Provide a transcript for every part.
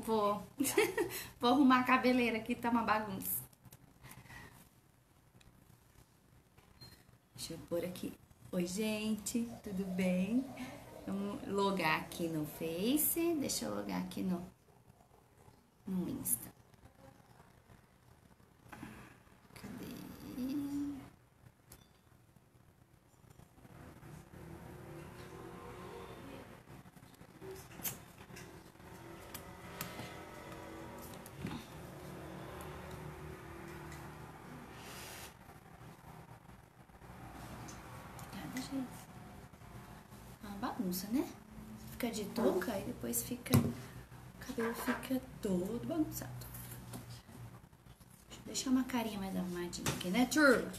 Vou. Vou arrumar a cabeleira aqui, tá uma bagunça. Deixa eu pôr aqui. Oi, gente, tudo bem? Vamos logar aqui no Face. Deixa eu logar aqui no Insta. Cadê? Cada jeito. Uma bagunça, né? Fica de touca e depois fica... O cabelo fica todo bagunçado. Deixa eu deixar uma carinha mais arrumadinha aqui, né, turma?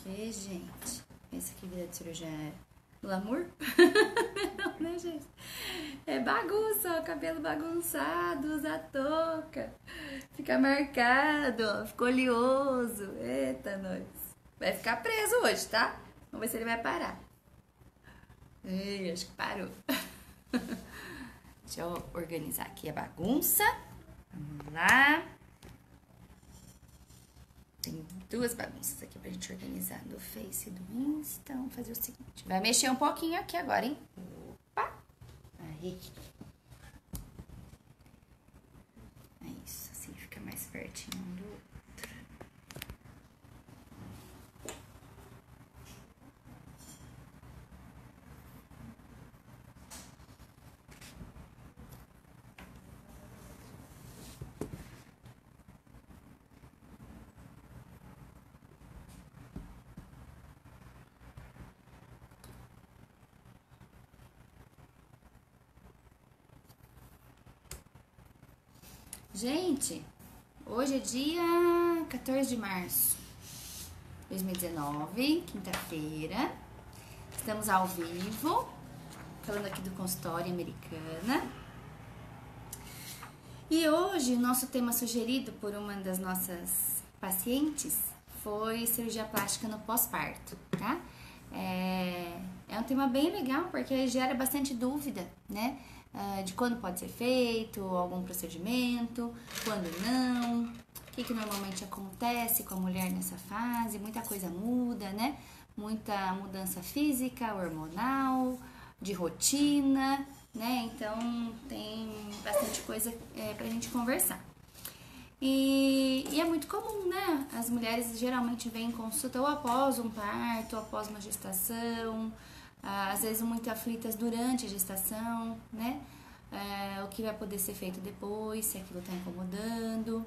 E, gente, esse aqui vida de cirurgia é glamour? Não, né, gente? É bagunça, ó, cabelo bagunçado, usa touca, fica marcado, ó, ficou oleoso. Eita, nós. Vai ficar preso hoje, tá? Vamos ver se ele vai parar. Ei, acho que parou. Deixa eu organizar aqui a bagunça. Vamos lá. Tem duas bagunças aqui pra gente organizar, do Face e do Insta. Vamos fazer o seguinte. Vai mexer um pouquinho aqui agora, hein? Opa! Aí. É isso, assim fica mais pertinho um do outro. Gente, hoje é dia 14 de março de 2019, quinta-feira. Estamos ao vivo, falando aqui do consultório Americana. E hoje, nosso tema sugerido por uma das nossas pacientes foi cirurgia plástica no pós-parto, tá? É um tema bem legal porque gera bastante dúvida, né? De quando pode ser feito, algum procedimento, quando não, o que normalmente acontece com a mulher nessa fase, muita coisa muda, né? Muita mudança física, hormonal, de rotina, né? Então tem bastante coisa pra gente conversar. E é muito comum, né? As mulheres geralmente vêm em consulta ou após um parto, ou após uma gestação, às vezes muito aflitas durante a gestação, né? O que vai poder ser feito depois, se aquilo tá incomodando.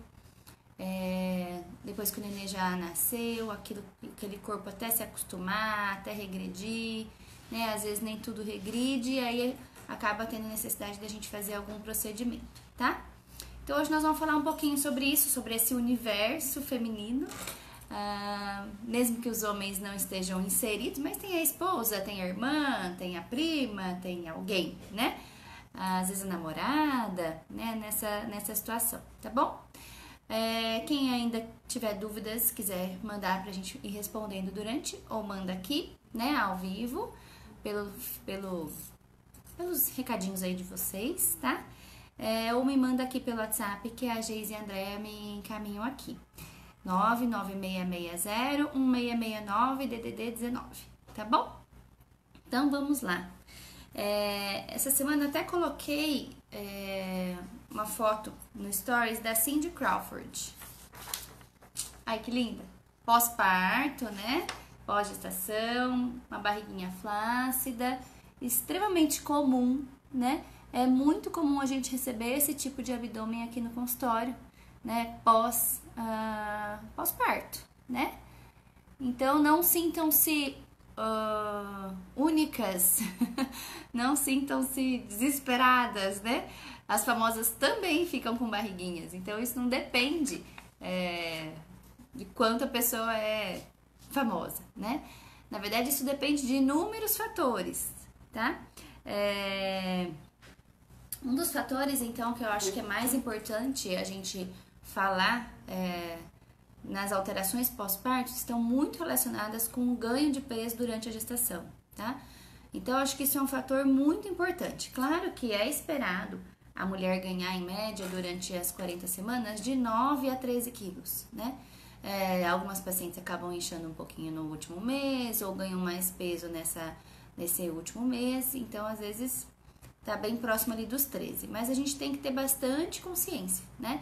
Depois que o nenê já nasceu, aquele corpo até se acostumar, até regredir, né? Às vezes nem tudo regride, aí acaba tendo necessidade da gente fazer algum procedimento, tá? Então hoje nós vamos falar um pouquinho sobre isso, sobre esse universo feminino, mesmo que os homens não estejam inseridos, mas tem a esposa, tem a irmã, tem a prima, tem alguém, né? Às vezes a namorada, né? Nessa situação, tá bom? Quem ainda tiver dúvidas, quiser mandar pra gente ir respondendo durante, ou manda aqui, né, ao vivo, pelos recadinhos aí de vocês, tá? Ou me manda aqui pelo WhatsApp, que a Geise e a Andréa me encaminham aqui. 99660-1669 DDD 19, tá bom? Então vamos lá. Essa semana até coloquei uma foto no Stories da Cindy Crawford. Ai, que linda! Pós-parto, né? Pós-gestação, uma barriguinha flácida, extremamente comum, né? É muito comum a gente receber esse tipo de abdômen aqui no consultório, né? Pós-parto, né? Então, não sintam-se únicas, não sintam-se desesperadas, né? As famosas também ficam com barriguinhas, então isso não depende de quanto a pessoa é famosa, né? Na verdade, isso depende de inúmeros fatores, tá? Um dos fatores, então, que eu acho que é mais importante a gente falar nas alterações pós-parto estão muito relacionadas com o ganho de peso durante a gestação, tá? Então, eu acho que isso é um fator muito importante. Claro que é esperado a mulher ganhar em média durante as 40 semanas de 9 a 13 quilos, né? Algumas pacientes acabam inchando um pouquinho no último mês ou ganham mais peso nesse último mês, então às vezes tá bem próximo ali dos 13, mas a gente tem que ter bastante consciência, né?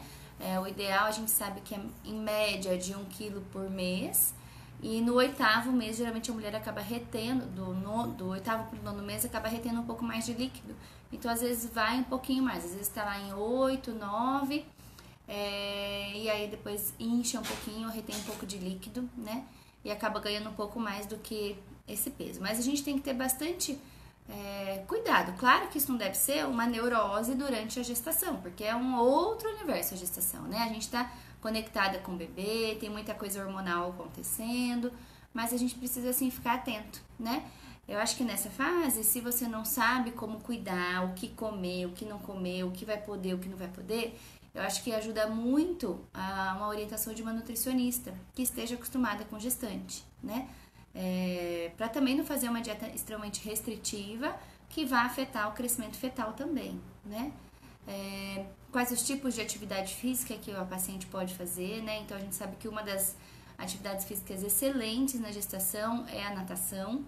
O ideal a gente sabe que é em média de 1 quilo por mês, e no 8º mês geralmente a mulher acaba retendo, do 8º pro 9º mês acaba retendo um pouco mais de líquido, então às vezes vai um pouquinho mais, às vezes tá lá em 8, 9, e aí depois incha um pouquinho, retém um pouco de líquido, né? E acaba ganhando um pouco mais do que esse peso. Mas a gente tem que ter bastante cuidado. Claro que isso não deve ser uma neurose durante a gestação, porque é um outro universo a gestação, né? A gente tá conectada com o bebê, tem muita coisa hormonal acontecendo, mas a gente precisa, assim, ficar atento, né? Eu acho que nessa fase, se você não sabe como cuidar, o que comer, o que não comer, o que vai poder, o que não vai poder, eu acho que ajuda muito a uma orientação de uma nutricionista que esteja acostumada com gestante, né? Para também não fazer uma dieta extremamente restritiva que vá afetar o crescimento fetal também, né? Quais os tipos de atividade física que a paciente pode fazer, né? Então a gente sabe que uma das atividades físicas excelentes na gestação é a natação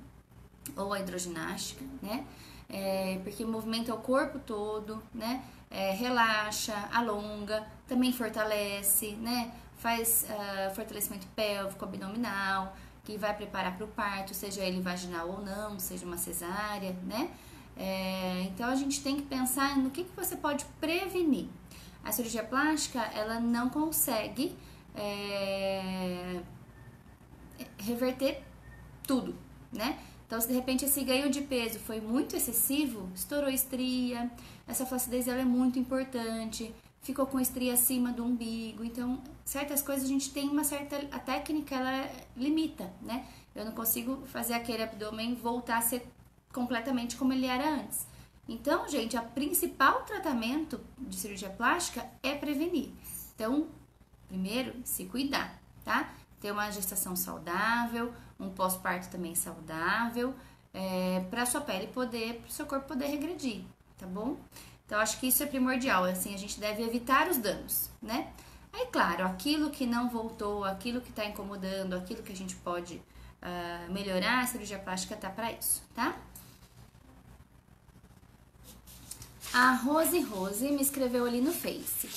ou a hidroginástica, né? Porque movimenta o corpo todo, né? Relaxa, alonga, também fortalece, né? Faz fortalecimento pélvico, abdominal, que vai preparar para o parto, seja ele vaginal ou não, seja uma cesárea, né? Então a gente tem que pensar no que você pode prevenir. A cirurgia plástica, ela não consegue reverter tudo, né? Então, se de repente esse ganho de peso foi muito excessivo, estourou estria, essa flacidez ela é muito importante, ficou com estria acima do umbigo, então certas coisas a gente tem a técnica ela limita, né? Eu não consigo fazer aquele abdômen voltar a ser completamente como ele era antes. Então, gente, o principal tratamento de cirurgia plástica é prevenir. Então, primeiro, se cuidar, tá? Ter uma gestação saudável, um pós-parto também saudável, para sua pele poder, para o seu corpo poder regredir, tá bom? Então, acho que isso é primordial, assim, a gente deve evitar os danos, né? Aí, claro, aquilo que não voltou, aquilo que tá incomodando, aquilo que a gente pode melhorar, a cirurgia plástica tá para isso, tá? A Rose me escreveu ali no Face.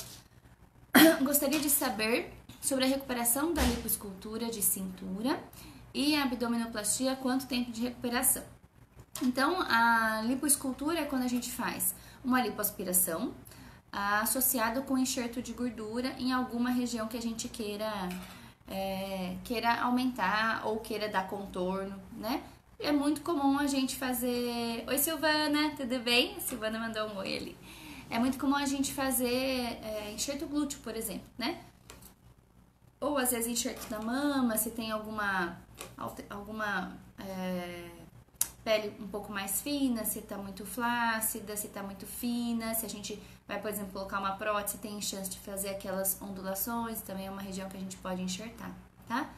Gostaria de saber sobre a recuperação da lipoescultura de cintura e a abdominoplastia, quanto tempo de recuperação. Então, a lipoescultura é quando a gente faz uma lipoaspiração associado com enxerto de gordura em alguma região que a gente queira aumentar ou queira dar contorno, né? É muito comum a gente fazer... Oi, Silvana, tudo bem? A Silvana mandou um oi ali. É muito comum a gente fazer enxerto glúteo, por exemplo, né? Ou às vezes enxerto na mama, se tem alguma pele um pouco mais fina, se tá muito flácida, se tá muito fina, se a gente vai, por exemplo, colocar uma prótese, tem chance de fazer aquelas ondulações, também é uma região que a gente pode enxertar, tá?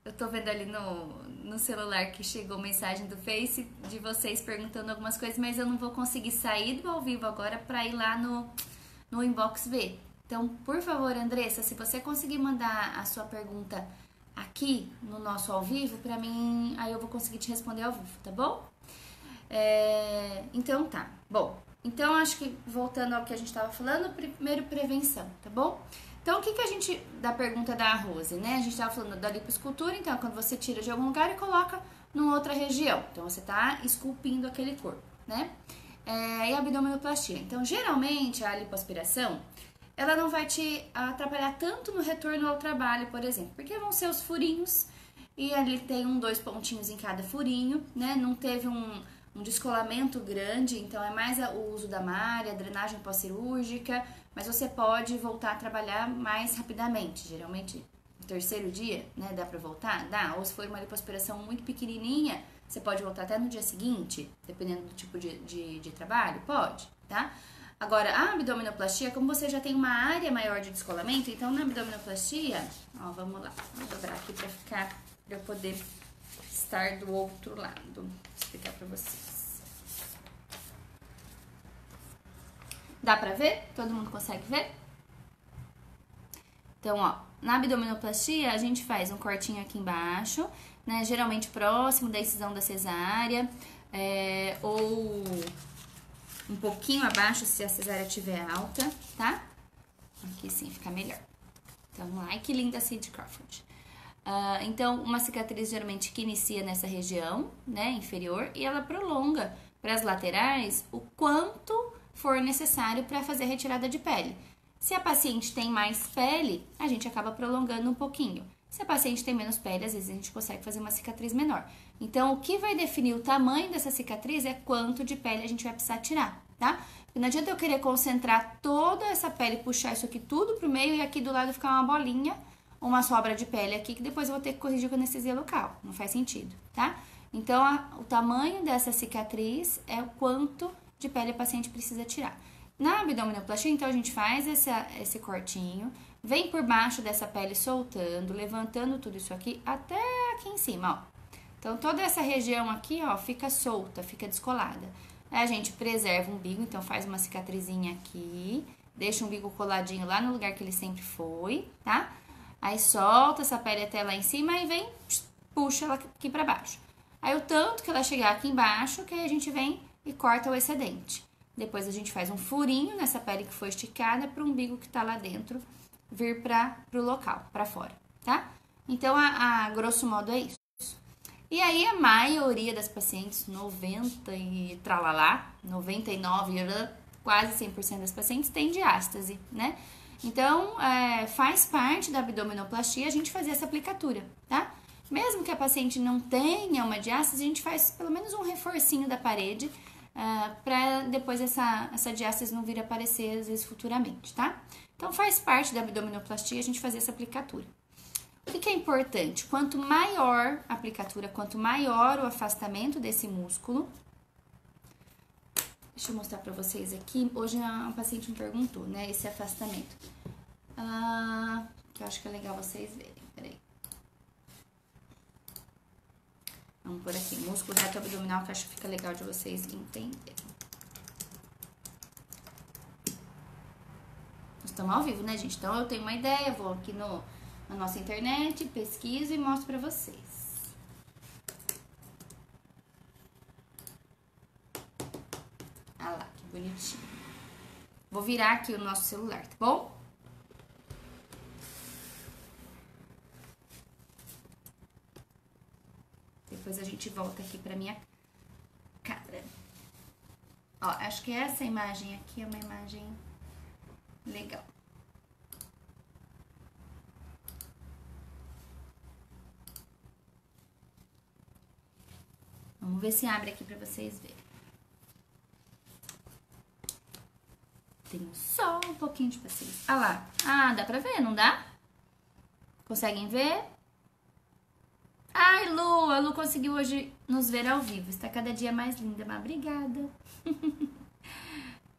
Eu tô vendo ali no celular que chegou mensagem do Face de vocês perguntando algumas coisas, mas eu não vou conseguir sair do ao vivo agora pra ir lá no inbox ver. Então, por favor, Andressa, se você conseguir mandar a sua pergunta aqui no nosso ao vivo, pra mim, aí eu vou conseguir te responder ao vivo, tá bom? Então tá. Bom, então acho que voltando ao que a gente tava falando, primeiro prevenção, tá bom? Então, o que a gente, da pergunta da Rose, né? A gente tava falando da lipoescultura, então, quando você tira de algum lugar e coloca numa outra região. Então, você tá esculpindo aquele corpo, né? E a abdominoplastia. Então, geralmente, a lipoaspiração, ela não vai te atrapalhar tanto no retorno ao trabalho, por exemplo, porque vão ser os furinhos, e ali tem 2 pontinhos em cada furinho, né? Não teve um descolamento grande, então é mais o uso da malha, a drenagem pós-cirúrgica, mas você pode voltar a trabalhar mais rapidamente, geralmente no 3º dia, né, dá pra voltar? Dá, ou se for uma lipoaspiração muito pequenininha, você pode voltar até no dia seguinte, dependendo do tipo de trabalho, pode, tá? Agora, a abdominoplastia, como você já tem uma área maior de descolamento, então na abdominoplastia, ó, vamos lá, vou dobrar aqui pra eu poder estar do outro lado. Vou explicar pra vocês. Dá pra ver? Todo mundo consegue ver? Então, ó, na abdominoplastia, a gente faz um cortinho aqui embaixo, né? Geralmente próximo da incisão da cesárea, ou um pouquinho abaixo se a cesárea estiver alta, tá? Aqui sim, fica melhor. Então, vamos lá. Ai, que linda a Cindy Crawford. Então, uma cicatriz geralmente que inicia nessa região, né, inferior, e ela prolonga para as laterais o quanto for necessário para fazer a retirada de pele. Se a paciente tem mais pele, a gente acaba prolongando um pouquinho. Se a paciente tem menos pele, às vezes a gente consegue fazer uma cicatriz menor. Então, o que vai definir o tamanho dessa cicatriz é quanto de pele a gente vai precisar tirar, tá? Porque não adianta eu querer concentrar toda essa pele, puxar isso aqui tudo pro meio e aqui do lado ficar uma bolinha, uma sobra de pele aqui, que depois eu vou ter que corrigir com anestesia local. Não faz sentido, tá? Então, o tamanho dessa cicatriz é o quanto de pele a paciente precisa tirar. Na abdominoplastia, então, a gente faz esse cortinho, vem por baixo dessa pele soltando, levantando tudo isso aqui até aqui em cima, ó. Então, toda essa região aqui, ó, fica solta, fica descolada. Aí a gente preserva o umbigo, então faz uma cicatrizinha aqui, deixa o umbigo coladinho lá no lugar que ele sempre foi, tá? Aí solta essa pele até lá em cima e vem, puxa ela aqui pra baixo. Aí o tanto que ela chegar aqui embaixo, que aí a gente vem e corta o excedente. Depois a gente faz um furinho nessa pele que foi esticada pro umbigo que tá lá dentro vir pro local, pra fora, tá? Então, a grosso modo é isso. E aí, a maioria das pacientes, 90 e tralalá, 99, quase 100% das pacientes tem diástase, né? Então, faz parte da abdominoplastia a gente fazer essa aplicatura, tá? Mesmo que a paciente não tenha uma diástase, a gente faz pelo menos um reforcinho da parede para depois essa diástase não vir a aparecer, às vezes, futuramente, tá? Então, faz parte da abdominoplastia a gente fazer essa aplicatura. O que é importante? Quanto maior a aplicatura, quanto maior o afastamento desse músculo. Deixa eu mostrar pra vocês aqui. Hoje uma paciente me perguntou, né, esse afastamento. Que eu acho que é legal vocês verem. Peraí. Vamos por aqui. Músculo reto abdominal, que eu acho que fica legal de vocês entenderem. Nós estamos ao vivo, né, gente? Então, eu tenho uma ideia, vou aqui na nossa internet, pesquiso e mostro pra vocês. Ah lá, que bonitinho. Vou virar aqui o nosso celular, tá bom? Depois a gente volta aqui pra minha cara. Ó, acho que essa imagem aqui é uma imagem legal. Vamos ver se abre aqui pra vocês verem. Tem só um pouquinho de paciência. Ah lá. Ah, dá pra ver, não dá? Conseguem ver? Ai, Lu, a Lu conseguiu hoje nos ver ao vivo. Está cada dia mais linda, mas obrigada.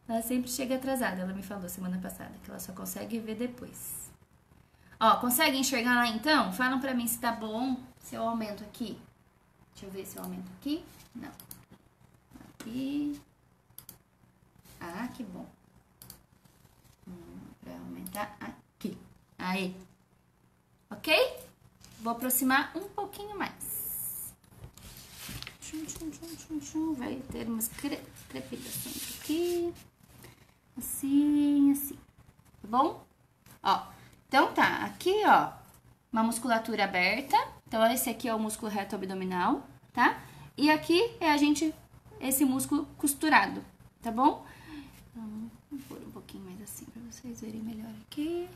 Ela sempre chega atrasada, ela me falou semana passada, que ela só consegue ver depois. Ó, consegue enxergar lá então? Falam pra mim se tá bom, se eu aumento aqui. Deixa eu ver se eu aumento aqui. Não. Aqui. Ah, que bom. Pra aumentar aqui. Aí. Ok? Vou aproximar um pouquinho mais. Vai ter umas crepilações aqui. Assim, assim. Tá bom? Ó. Então tá. Aqui, ó. Uma musculatura aberta. Então, esse aqui é o músculo reto abdominal, tá? E aqui é esse músculo costurado, tá bom? Vou pôr um pouquinho mais assim pra vocês verem melhor aqui.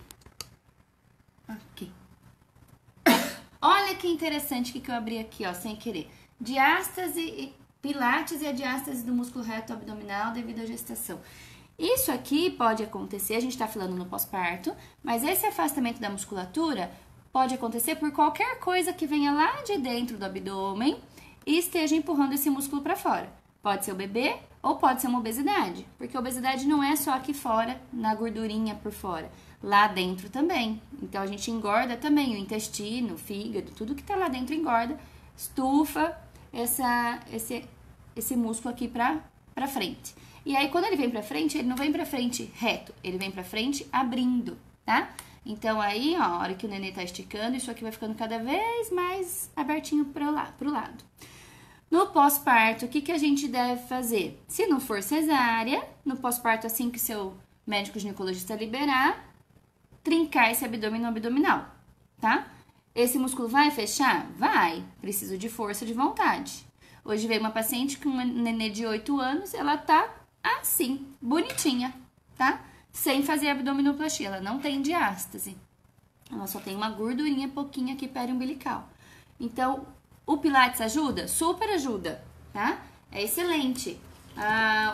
Aqui. Olha que interessante que eu abri aqui, ó, sem querer. Diástase, pilates e a diástase do músculo reto abdominal devido à gestação. Isso aqui pode acontecer, a gente tá falando no pós-parto, mas esse afastamento da musculatura pode acontecer por qualquer coisa que venha lá de dentro do abdômen e esteja empurrando esse músculo para fora. Pode ser o bebê ou pode ser uma obesidade, porque a obesidade não é só aqui fora, na gordurinha por fora, lá dentro também. Então, a gente engorda também o intestino, o fígado, tudo que tá lá dentro engorda estufa esse músculo aqui pra frente. E aí, quando ele vem pra frente, ele não vem pra frente reto, ele vem pra frente abrindo, tá? Então, aí, ó, a hora que o nenê tá esticando, isso aqui vai ficando cada vez mais abertinho pro lado. No pós-parto, o que a gente deve fazer? Se não for cesárea, no pós-parto, assim que seu médico ginecologista liberar, trincar esse abdômen no abdominal, tá? Esse músculo vai fechar? Vai. Preciso de força de vontade. Hoje veio uma paciente com um nenê de 8 anos, ela tá assim, bonitinha, tá? Sem fazer abdominoplastia, ela não tem diástase. Ela só tem uma gordurinha pouquinha aqui periumbilical. Então, o Pilates ajuda? Super ajuda, tá? É excelente.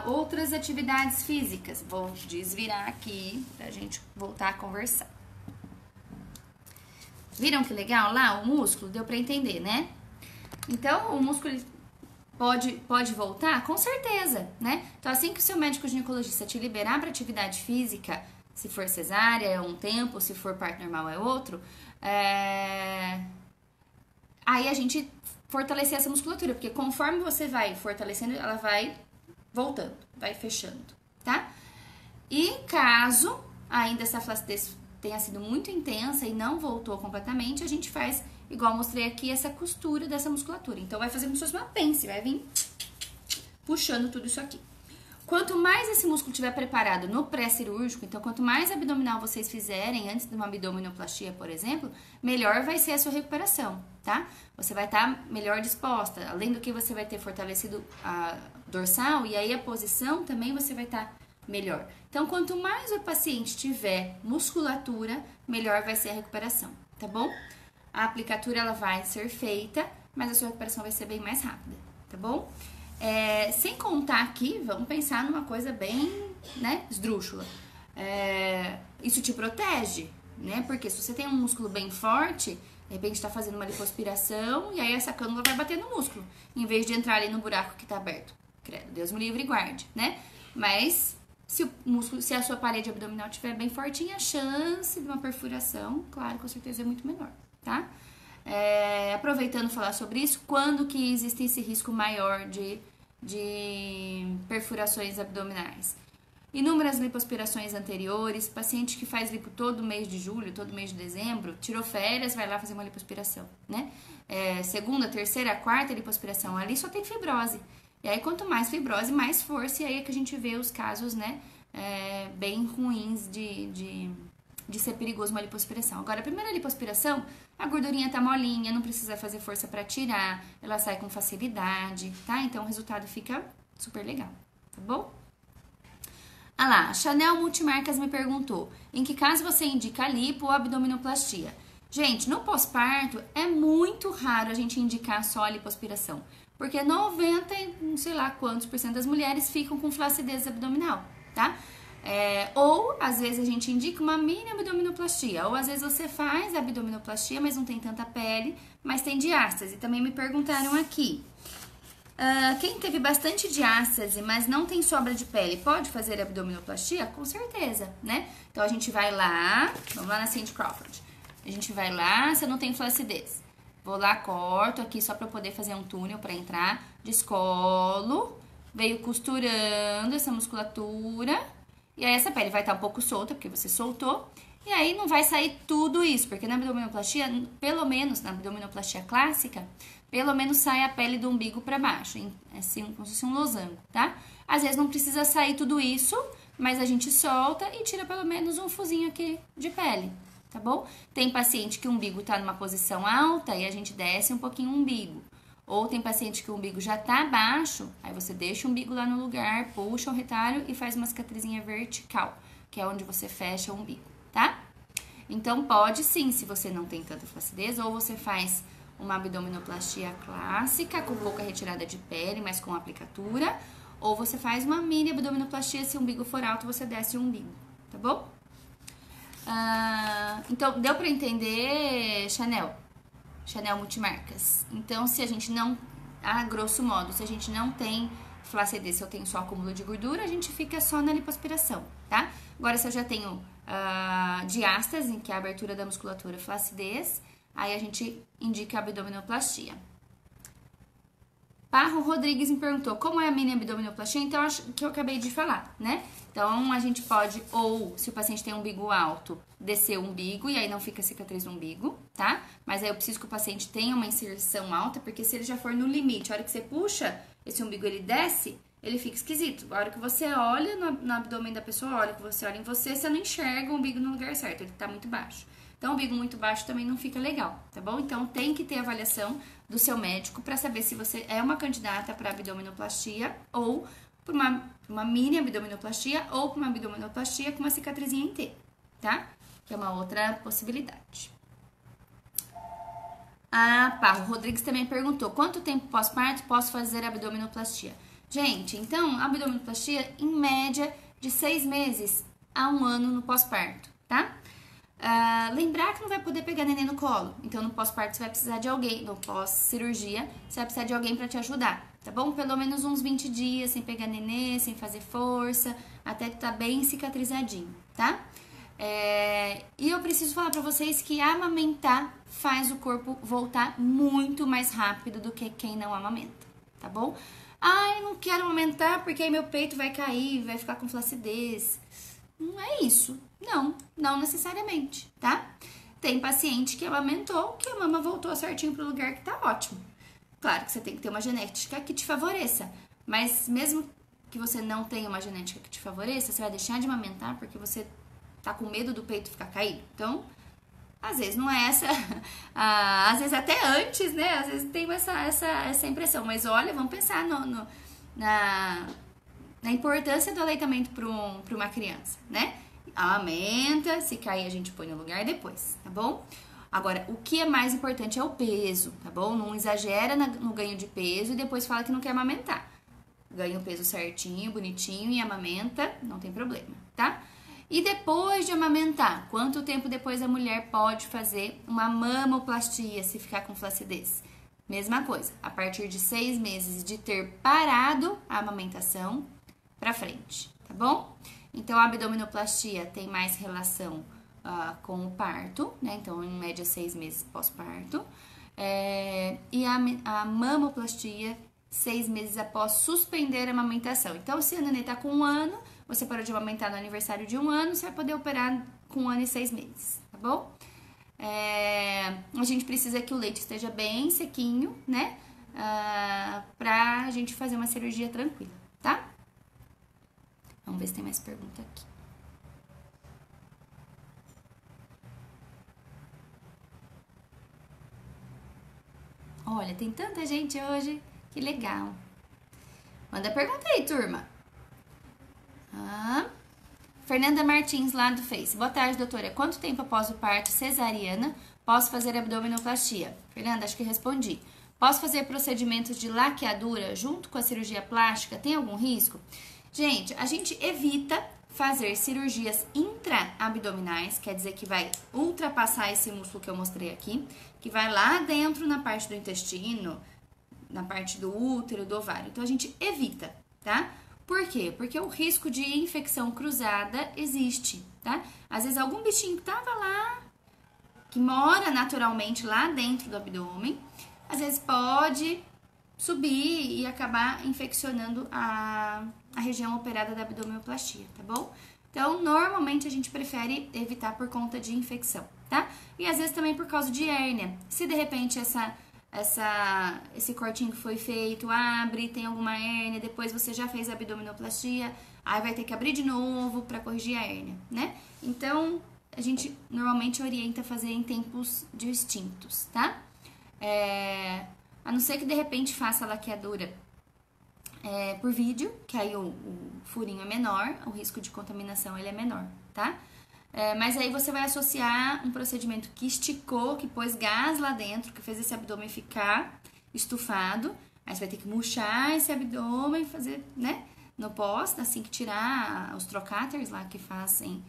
Outras atividades físicas. Vou desvirar aqui pra gente voltar a conversar. Viram que legal lá o músculo? Deu pra entender, né? Então, o músculo pode voltar? Com certeza, né? Então, assim que o seu médico ginecologista te liberar para atividade física, se for cesárea é um tempo, se for parto normal é outro, aí a gente fortalecer essa musculatura, porque conforme você vai fortalecendo, ela vai voltando, vai fechando, tá? E caso ainda essa flacidez tenha sido muito intensa e não voltou completamente, a gente faz, igual eu mostrei aqui, essa costura dessa musculatura. Então, vai fazer como se fosse uma pence, vai vir puxando tudo isso aqui. Quanto mais esse músculo estiver preparado no pré-cirúrgico, então, quanto mais abdominal vocês fizerem antes de uma abdominoplastia, por exemplo, melhor vai ser a sua recuperação, tá? Você vai estar melhor disposta, além do que você vai ter fortalecido a dorsal, e aí a posição também você vai estar melhor. Então, quanto mais o paciente tiver musculatura, melhor vai ser a recuperação, tá bom? A aplicatura, ela vai ser feita, mas a sua recuperação vai ser bem mais rápida, tá bom? Sem contar aqui, vamos pensar numa coisa bem, né, esdrúxula. Isso te protege, né? Porque se você tem um músculo bem forte, de repente tá fazendo uma lipoaspiração e aí essa cânula vai bater no músculo, em vez de entrar ali no buraco que tá aberto. Credo, Deus me livre e guarde, né? Mas se a sua parede abdominal estiver bem fortinha, a chance de uma perfuração, claro, com certeza é muito menor, tá? Aproveitando falar sobre isso, quando que existe esse risco maior de perfurações abdominais? Inúmeras lipoaspirações anteriores, paciente que faz lipo todo mês de julho, todo mês de dezembro, tirou férias, vai lá fazer uma lipoaspiração, né? Segunda, terceira, quarta lipoaspiração, ali só tem fibrose. E aí, quanto mais fibrose, mais força, e aí é que a gente vê os casos, né, bem ruins de ser perigoso uma lipoaspiração. Agora, a primeira lipoaspiração, a gordurinha tá molinha, não precisa fazer força pra tirar, ela sai com facilidade, tá? Então, o resultado fica super legal, tá bom? Ah lá, a Chanel Multimarcas me perguntou, em que caso você indica lipo ou abdominoplastia? Gente, no pós-parto, é muito raro a gente indicar só a lipoaspiração, porque 90, sei lá quantos por cento das mulheres ficam com flacidez abdominal, tá? Ou, às vezes, a gente indica uma mini abdominoplastia, ou às vezes você faz abdominoplastia, mas não tem tanta pele, mas tem diástase. Também me perguntaram aqui, quem teve bastante diástase, mas não tem sobra de pele, pode fazer abdominoplastia? Com certeza, né? Então, a gente vai lá, vamos lá na Cindy Crawford, a gente vai lá, você não tem flacidez. Vou lá, corto aqui só pra poder fazer um túnel pra entrar, descolo, veio costurando essa musculatura, e aí essa pele vai estar um pouco solta, porque você soltou, e aí não vai sair tudo isso, porque na abdominoplastia, pelo menos na abdominoplastia clássica, pelo menos sai a pele do umbigo pra baixo, assim, como se fosse um losango, tá? Às vezes não precisa sair tudo isso, mas a gente solta e tira pelo menos um fuzinho aqui de pele, tá bom? Tem paciente que o umbigo tá numa posição alta e a gente desce um pouquinho o umbigo. Ou tem paciente que o umbigo já tá baixo, aí você deixa o umbigo lá no lugar, puxa o retalho e faz uma cicatrizinha vertical, que é onde você fecha o umbigo, tá? Então, pode sim, se você não tem tanta flacidez, ou você faz uma abdominoplastia clássica, com pouca retirada de pele, mas com aplicatura, ou você faz uma mini abdominoplastia, se o umbigo for alto, você desce o umbigo, tá bom? Então, deu pra entender, Chanel Multimarcas? Então, se a gente não, a grosso modo, se a gente não tem flacidez, se eu tenho só acúmulo de gordura, a gente fica só na lipoaspiração, tá? Agora, se eu já tenho diástase, que é a abertura da musculatura, flacidez, aí a gente indica a abdominoplastia. Parro Rodrigues me perguntou como é a mini abdominoplastia, então acho que eu acabei de falar, né? Então a gente pode, ou se o paciente tem um umbigo alto, descer o umbigo e aí não fica cicatriz no umbigo, tá? Mas aí eu preciso que o paciente tenha uma inserção alta, porque se ele já for no limite, a hora que você puxa esse umbigo ele desce, ele fica esquisito. A hora que você olha no abdômen da pessoa, a hora que você olha em você, você não enxerga o umbigo no lugar certo, ele tá muito baixo. Então, o umbigo muito baixo também não fica legal, tá bom? Então, tem que ter avaliação do seu médico para saber se você é uma candidata para abdominoplastia ou para uma mini abdominoplastia ou para uma abdominoplastia com uma cicatrizinha em T, tá? Que é uma outra possibilidade. Ah, Parro Rodrigues também perguntou, quanto tempo pós-parto posso fazer abdominoplastia? Gente, então, a abdominoplastia, em média, de 6 meses a 1 ano no pós-parto, tá? Lembrar que não vai poder pegar neném no colo. Então, no pós-parto, você vai precisar de alguém, no pós-cirurgia, você vai precisar de alguém para te ajudar, tá bom? Pelo menos uns 20 dias, sem pegar nenê, sem fazer força, até que tá bem cicatrizadinho, tá? E eu preciso falar pra vocês que amamentar faz o corpo voltar muito mais rápido do que quem não amamenta, tá bom? Eu não quero amamentar porque aí meu peito vai cair, vai ficar com flacidez. Não é isso. Não necessariamente, tá? Tem paciente que amamentou, que a mama voltou certinho pro lugar que tá ótimo. Claro que você tem que ter uma genética que te favoreça, mas mesmo que você não tenha uma genética que te favoreça, você vai deixar de amamentar porque você tá com medo do peito ficar caído. Então, às vezes não é essa, às vezes até antes, né? Às vezes tem essa impressão, mas olha, vamos pensar na importância do aleitamento para uma criança, né? Amamenta, se cair a gente põe no lugar depois, tá bom? Agora, o que é mais importante é o peso, tá bom? Não exagera no ganho de peso e depois fala que não quer amamentar. Ganha o peso certinho, bonitinho e amamenta, não tem problema, tá? E depois de amamentar, quanto tempo depois a mulher pode fazer uma mamoplastia se ficar com flacidez? Mesma coisa, a partir de 6 meses de ter parado a amamentação pra frente, tá bom? Então, a abdominoplastia tem mais relação com o parto, né? Então, em média, 6 meses pós-parto. E a mamoplastia, 6 meses após suspender a amamentação. Então, se a nenê tá com 1 ano, você parou de amamentar no aniversário de 1 ano, você vai poder operar com 1 ano e 6 meses, tá bom? A gente precisa que o leite esteja bem sequinho, né? Pra gente fazer uma cirurgia tranquila, tá? Vamos ver se tem mais pergunta aqui. Olha, tem tanta gente hoje. Que legal. Manda pergunta aí, turma. Fernanda Martins, lá do Face. Boa tarde, doutora. Quanto tempo após o parto cesariana posso fazer abdominoplastia? Fernanda, acho que respondi. Posso fazer procedimentos de laqueadura junto com a cirurgia plástica? Tem algum risco? Gente, a gente evita fazer cirurgias intra-abdominais, quer dizer que vai ultrapassar esse músculo que eu mostrei aqui, que vai lá dentro na parte do intestino, na parte do útero, do ovário. Então, a gente evita, tá? Por quê? Porque o risco de infecção cruzada existe, tá? Às vezes, algum bichinho que tava lá, que mora naturalmente lá dentro do abdômen, às vezes pode subir e acabar infeccionando a região operada da abdominoplastia, tá bom? Então, normalmente a gente prefere evitar por conta de infecção, tá? E às vezes também por causa de hérnia. Se de repente esse cortinho que foi feito abre, tem alguma hérnia, depois você já fez a abdominoplastia, aí vai ter que abrir de novo para corrigir a hérnia, né? Então, a gente normalmente orienta a fazer em tempos distintos, tá? A não ser que de repente faça a laqueadura por vídeo, que aí o furinho é menor, o risco de contaminação ele é menor, tá? Mas aí você vai associar um procedimento que esticou, que pôs gás lá dentro, que fez esse abdômen ficar estufado. Aí você vai ter que murchar esse abdômen, fazer, né? No pós, assim que tirar os trocáteres lá que fazem,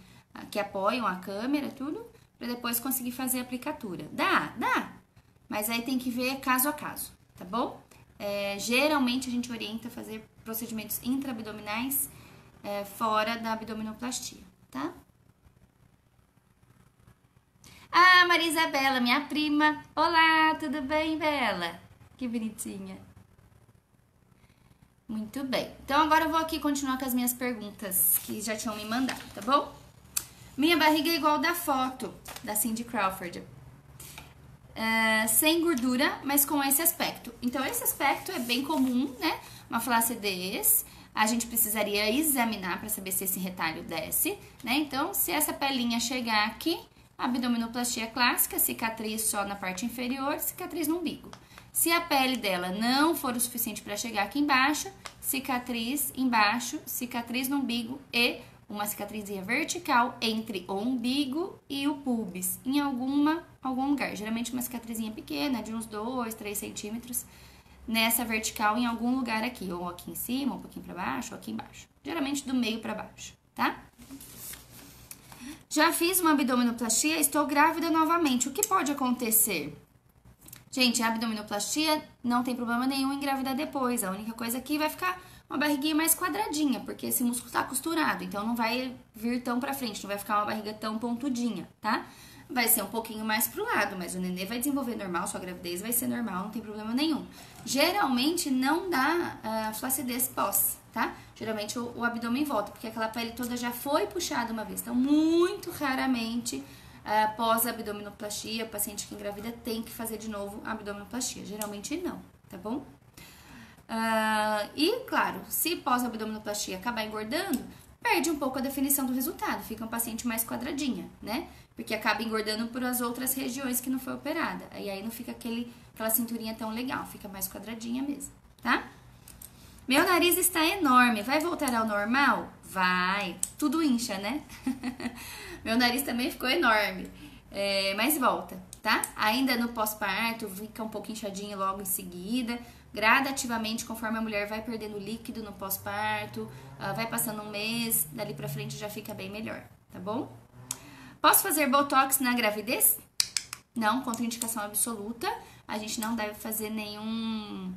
que apoiam a câmera, tudo, pra depois conseguir fazer a aplicatura. Dá. Mas aí tem que ver caso a caso, tá bom? Geralmente a gente orienta a fazer procedimentos intraabdominais fora da abdominoplastia, tá? Maria Isabela, minha prima. Olá, tudo bem, Bela? Que bonitinha. Muito bem. Então agora eu vou aqui continuar com as minhas perguntas que já tinham me mandado, tá bom? Minha barriga é igual da foto da Cindy Crawford. Sem gordura, mas com esse aspecto. Então esse aspecto é bem comum, né? Uma flacidez. A gente precisaria examinar para saber se esse retalho desce, né? Então, se essa pelinha chegar aqui, abdominoplastia clássica, cicatriz só na parte inferior, cicatriz no umbigo. Se a pele dela não for o suficiente para chegar aqui embaixo, cicatriz embaixo, cicatriz no umbigo e uma cicatrizinha vertical entre o umbigo e o pubis, em algum lugar. Geralmente uma cicatrizinha pequena, de uns 2, 3 centímetros, nessa vertical em algum lugar aqui, ou aqui em cima, ou um pouquinho para baixo, ou aqui embaixo. Geralmente do meio para baixo, tá? Já fiz uma abdominoplastia, estou grávida novamente. O que pode acontecer? Gente, a abdominoplastia não tem problema nenhum em engravidar depois. A única coisa aqui vai ficar uma barriguinha mais quadradinha, porque esse músculo tá costurado. Então, não vai vir tão pra frente, não vai ficar uma barriga tão pontudinha, tá? Vai ser um pouquinho mais pro lado, mas o nenê vai desenvolver normal, sua gravidez vai ser normal, não tem problema nenhum. Geralmente, não dá flacidez pós, tá? Geralmente, o abdômen volta, porque aquela pele toda já foi puxada uma vez. Então, muito raramente... pós-abdominoplastia, o paciente que engravida tem que fazer de novo a abdominoplastia. Geralmente não, tá bom? E, claro, se pós-abdominoplastia acabar engordando, perde um pouco a definição do resultado. Fica um paciente mais quadradinha, né? Porque acaba engordando por as outras regiões que não foi operada. E aí não fica aquela cinturinha tão legal, fica mais quadradinha mesmo, tá? Meu nariz está enorme, vai voltar ao normal? Vai, tudo incha, né? Meu nariz também ficou enorme, mas volta, tá? Ainda no pós-parto, fica um pouco inchadinho logo em seguida. Gradativamente, conforme a mulher vai perdendo líquido no pós-parto, vai passando um mês, dali pra frente já fica bem melhor, tá bom? Posso fazer botox na gravidez? Não, contraindicação absoluta. A gente não deve fazer nenhum...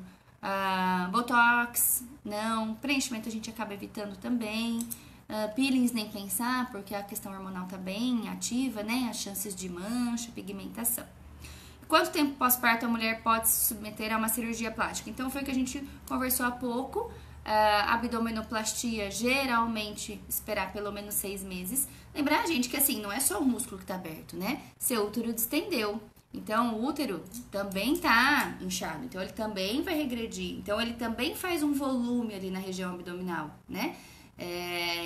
botox, não, preenchimento a gente acaba evitando também, peelings nem pensar, porque a questão hormonal tá bem ativa, né, as chances de mancha, pigmentação. Quanto tempo pós-parto a mulher pode se submeter a uma cirurgia plástica? Então foi o que a gente conversou há pouco, abdominoplastia geralmente esperar pelo menos 6 meses. Lembrar, gente, que assim, não é só o músculo que tá aberto, né, seu útero distendeu. Então, o útero também tá inchado, então ele também vai regredir. Então, ele também faz um volume ali na região abdominal, né?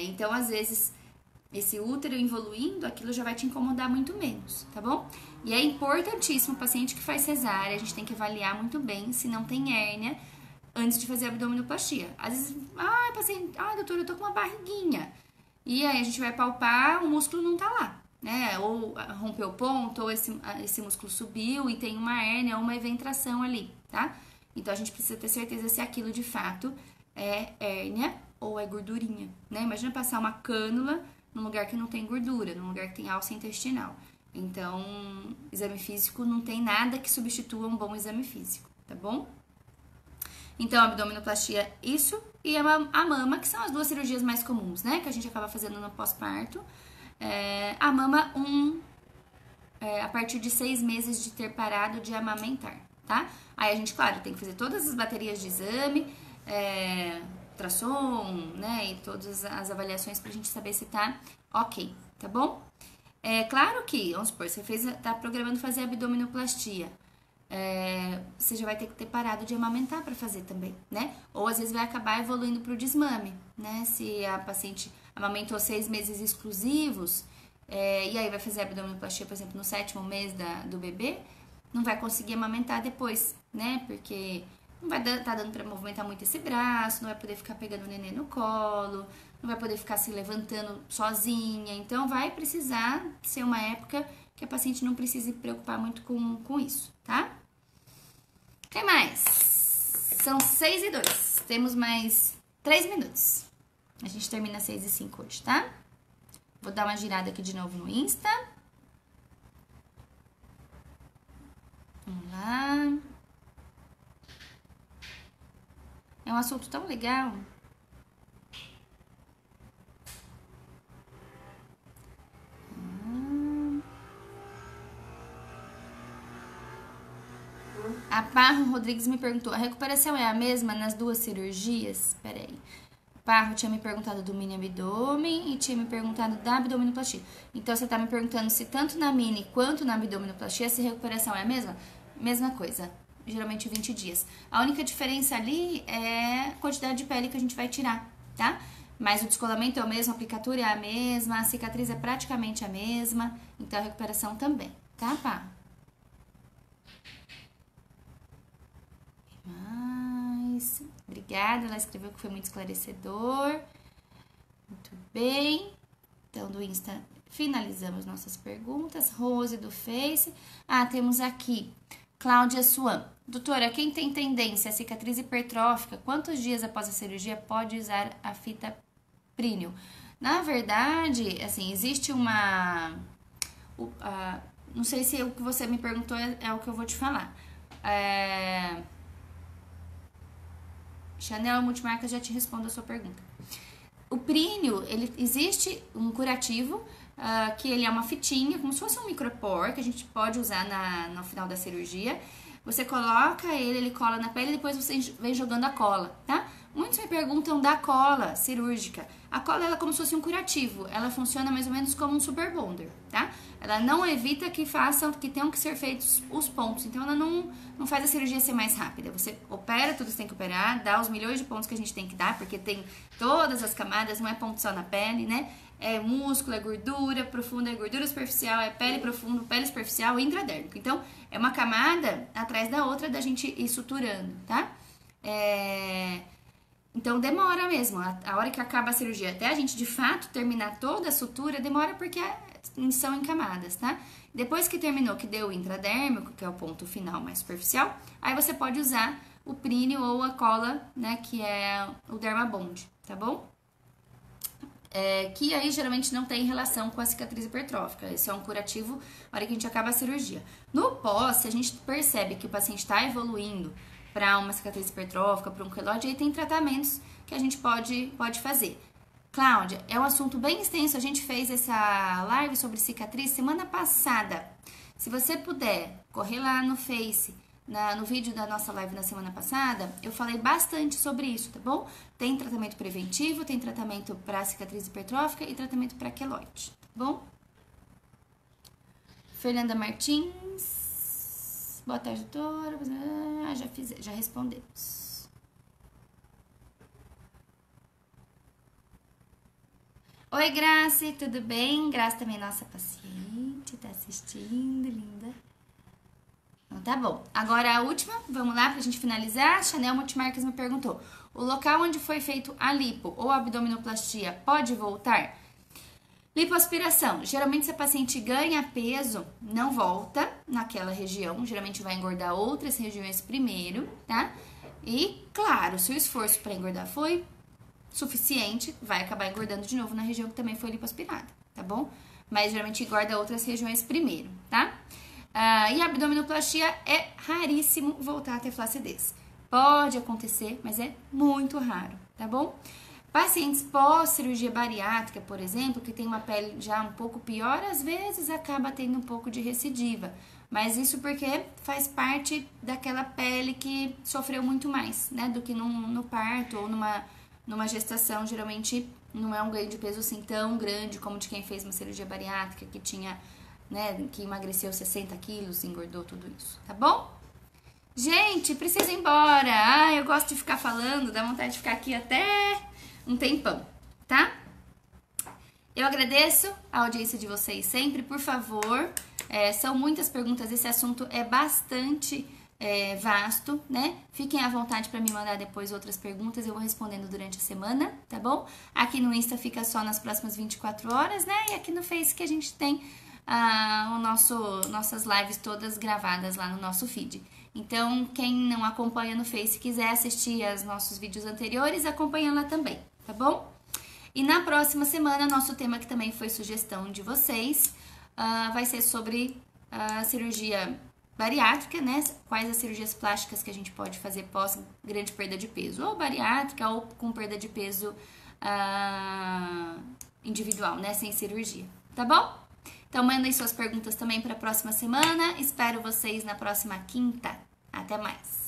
Então, às vezes, esse útero evoluindo, aquilo já vai te incomodar muito menos, tá bom? E é importantíssimo o paciente que faz cesárea, a gente tem que avaliar muito bem se não tem hérnia antes de fazer a abdominoplastia. Às vezes, paciente, doutora, eu tô com uma barriguinha. E aí, a gente vai palpar, o músculo não tá lá. Né? Ou rompeu o ponto, ou esse músculo subiu e tem uma hérnia ou uma eventração ali, tá? Então, a gente precisa ter certeza se aquilo de fato é hérnia ou é gordurinha, né? Imagina passar uma cânula num lugar que não tem gordura, num lugar que tem alça intestinal. Então, exame físico não tem nada que substitua um bom exame físico, tá bom? Então, abdominoplastia, isso, e a mama, que são as duas cirurgias mais comuns, né? Que a gente acaba fazendo no pós-parto. A mama, a partir de 6 meses de ter parado de amamentar, tá? Aí a gente, claro, tem que fazer todas as baterias de exame, ultrassom, né? E todas as avaliações pra gente saber se tá ok, tá bom? Claro que, vamos supor, você tá programando fazer abdominoplastia. Você já vai ter que ter parado de amamentar para fazer também, né? Ou às vezes vai acabar evoluindo para o desmame, né? Se a paciente amamentou 6 meses exclusivos, e aí vai fazer abdominoplastia, por exemplo, no 7º mês do bebê, não vai conseguir amamentar depois, né? Porque não vai tá dando para movimentar muito esse braço, não vai poder ficar pegando o neném no colo, não vai poder ficar se levantando sozinha. Então, vai precisar ser uma época que a paciente não precise se preocupar muito com isso, tá? Tem mais. São 6:02. Temos mais 3 minutos. A gente termina 6:05 hoje, tá? Vou dar uma girada aqui de novo no Insta. Vamos lá. É um assunto tão legal. A Parro Rodrigues me perguntou, a recuperação é a mesma nas duas cirurgias? Peraí. Parro tinha me perguntado do mini abdômen e tinha me perguntado da abdominoplastia. Então, você tá me perguntando se tanto na mini quanto na abdominoplastia, se a recuperação é a mesma? Mesma coisa. Geralmente 20 dias. A única diferença ali é a quantidade de pele que a gente vai tirar, tá? Mas o descolamento é o mesmo, a aplicatura é a mesma, a cicatriz é praticamente a mesma. Então, a recuperação também, tá, Parro? Mais. Obrigada, ela escreveu que foi muito esclarecedor. Muito bem. Então, do Insta, finalizamos nossas perguntas. Rose, do Face. Temos aqui Cláudia Suan. Doutora, quem tem tendência a cicatriz hipertrófica, quantos dias após a cirurgia pode usar a fita Prínio? Na verdade, assim, existe uma... não sei se o que você me perguntou é o que eu vou te falar. Chanel Multimarcas, já te respondo a sua pergunta. O Prínio, ele existe um curativo, que ele é uma fitinha, como se fosse um micropor, que a gente pode usar no final da cirurgia. Você coloca ele cola na pele e depois você vem jogando a cola, tá? Muitos me perguntam da cola cirúrgica. A cola, ela é como se fosse um curativo. Ela funciona mais ou menos como um super bonder, tá? Ela não evita que tenham que ser feitos os pontos. Então, ela não faz a cirurgia ser mais rápida. Você opera tudo que você tem que operar, dá os milhões de pontos que a gente tem que dar, porque tem todas as camadas, não é ponto só na pele, né? É músculo, é gordura profunda, é gordura superficial, é pele profunda, pele superficial e intradérmico. Então, é uma camada atrás da outra da gente ir suturando, tá? Então, demora mesmo. A hora que acaba a cirurgia até a gente, de fato, terminar toda a sutura, demora porque são em camadas, tá? Depois que terminou, que deu o intradérmico, que é o ponto final mais superficial, aí você pode usar o Prínio ou a cola, né, que é o Dermabond, tá bom? Que aí geralmente não tem relação com a cicatriz hipertrófica. Esse é um curativo na hora que a gente acaba a cirurgia. No pós, se a gente percebe que o paciente está evoluindo para uma cicatriz hipertrófica, para um queloide, aí tem tratamentos que a gente pode fazer. Cláudia, é um assunto bem extenso. A gente fez essa live sobre cicatriz semana passada. Se você puder correr lá no Face, no vídeo da nossa live na semana passada, eu falei bastante sobre isso, tá bom? Tem tratamento preventivo, tem tratamento para cicatriz hipertrófica e tratamento para queloide, tá bom? Fernanda Martins. Boa tarde, doutora. Já respondemos. Oi, Grace, tudo bem? Grace também é nossa paciente, tá assistindo, linda. Então, tá bom. Agora a última, vamos lá pra gente finalizar. Chanel Multimarcas me perguntou: o local onde foi feito a lipo ou a abdominoplastia pode voltar? Lipoaspiração. Geralmente, se a paciente ganha peso, não volta naquela região. Geralmente vai engordar outras regiões primeiro, tá? E, claro, se o esforço para engordar foi suficiente, vai acabar engordando de novo na região que também foi lipoaspirada, tá bom? Mas geralmente engorda outras regiões primeiro, tá? E a abdominoplastia é raríssimo voltar a ter flacidez. Pode acontecer, mas é muito raro, tá bom? Pacientes pós-cirurgia bariátrica, por exemplo, que tem uma pele já um pouco pior, às vezes acaba tendo um pouco de recidiva. Mas isso porque faz parte daquela pele que sofreu muito mais, né? Do que no parto ou numa gestação. Geralmente não é um ganho de peso assim tão grande como de quem fez uma cirurgia bariátrica, que tinha, né, que emagreceu 60 quilos, engordou tudo isso, tá bom? Gente, preciso ir embora. Eu gosto de ficar falando, dá vontade de ficar aqui até um tempão, tá? Eu agradeço a audiência de vocês sempre, por favor. São muitas perguntas, esse assunto é bastante vasto, né? Fiquem à vontade para me mandar depois outras perguntas, eu vou respondendo durante a semana, tá bom? Aqui no Insta fica só nas próximas 24 horas, né? E aqui no Face que a gente tem nossas lives todas gravadas lá no nosso feed. Então, quem não acompanha no Face e quiser assistir aos nossos vídeos anteriores, acompanha lá também, tá bom? E na próxima semana, nosso tema, que também foi sugestão de vocês, vai ser sobre a cirurgia bariátrica, né? Quais as cirurgias plásticas que a gente pode fazer pós grande perda de peso, ou bariátrica, ou com perda de peso individual, né? Sem cirurgia, tá bom? Então, mandem suas perguntas também para a próxima semana. Espero vocês na próxima quinta. Até mais!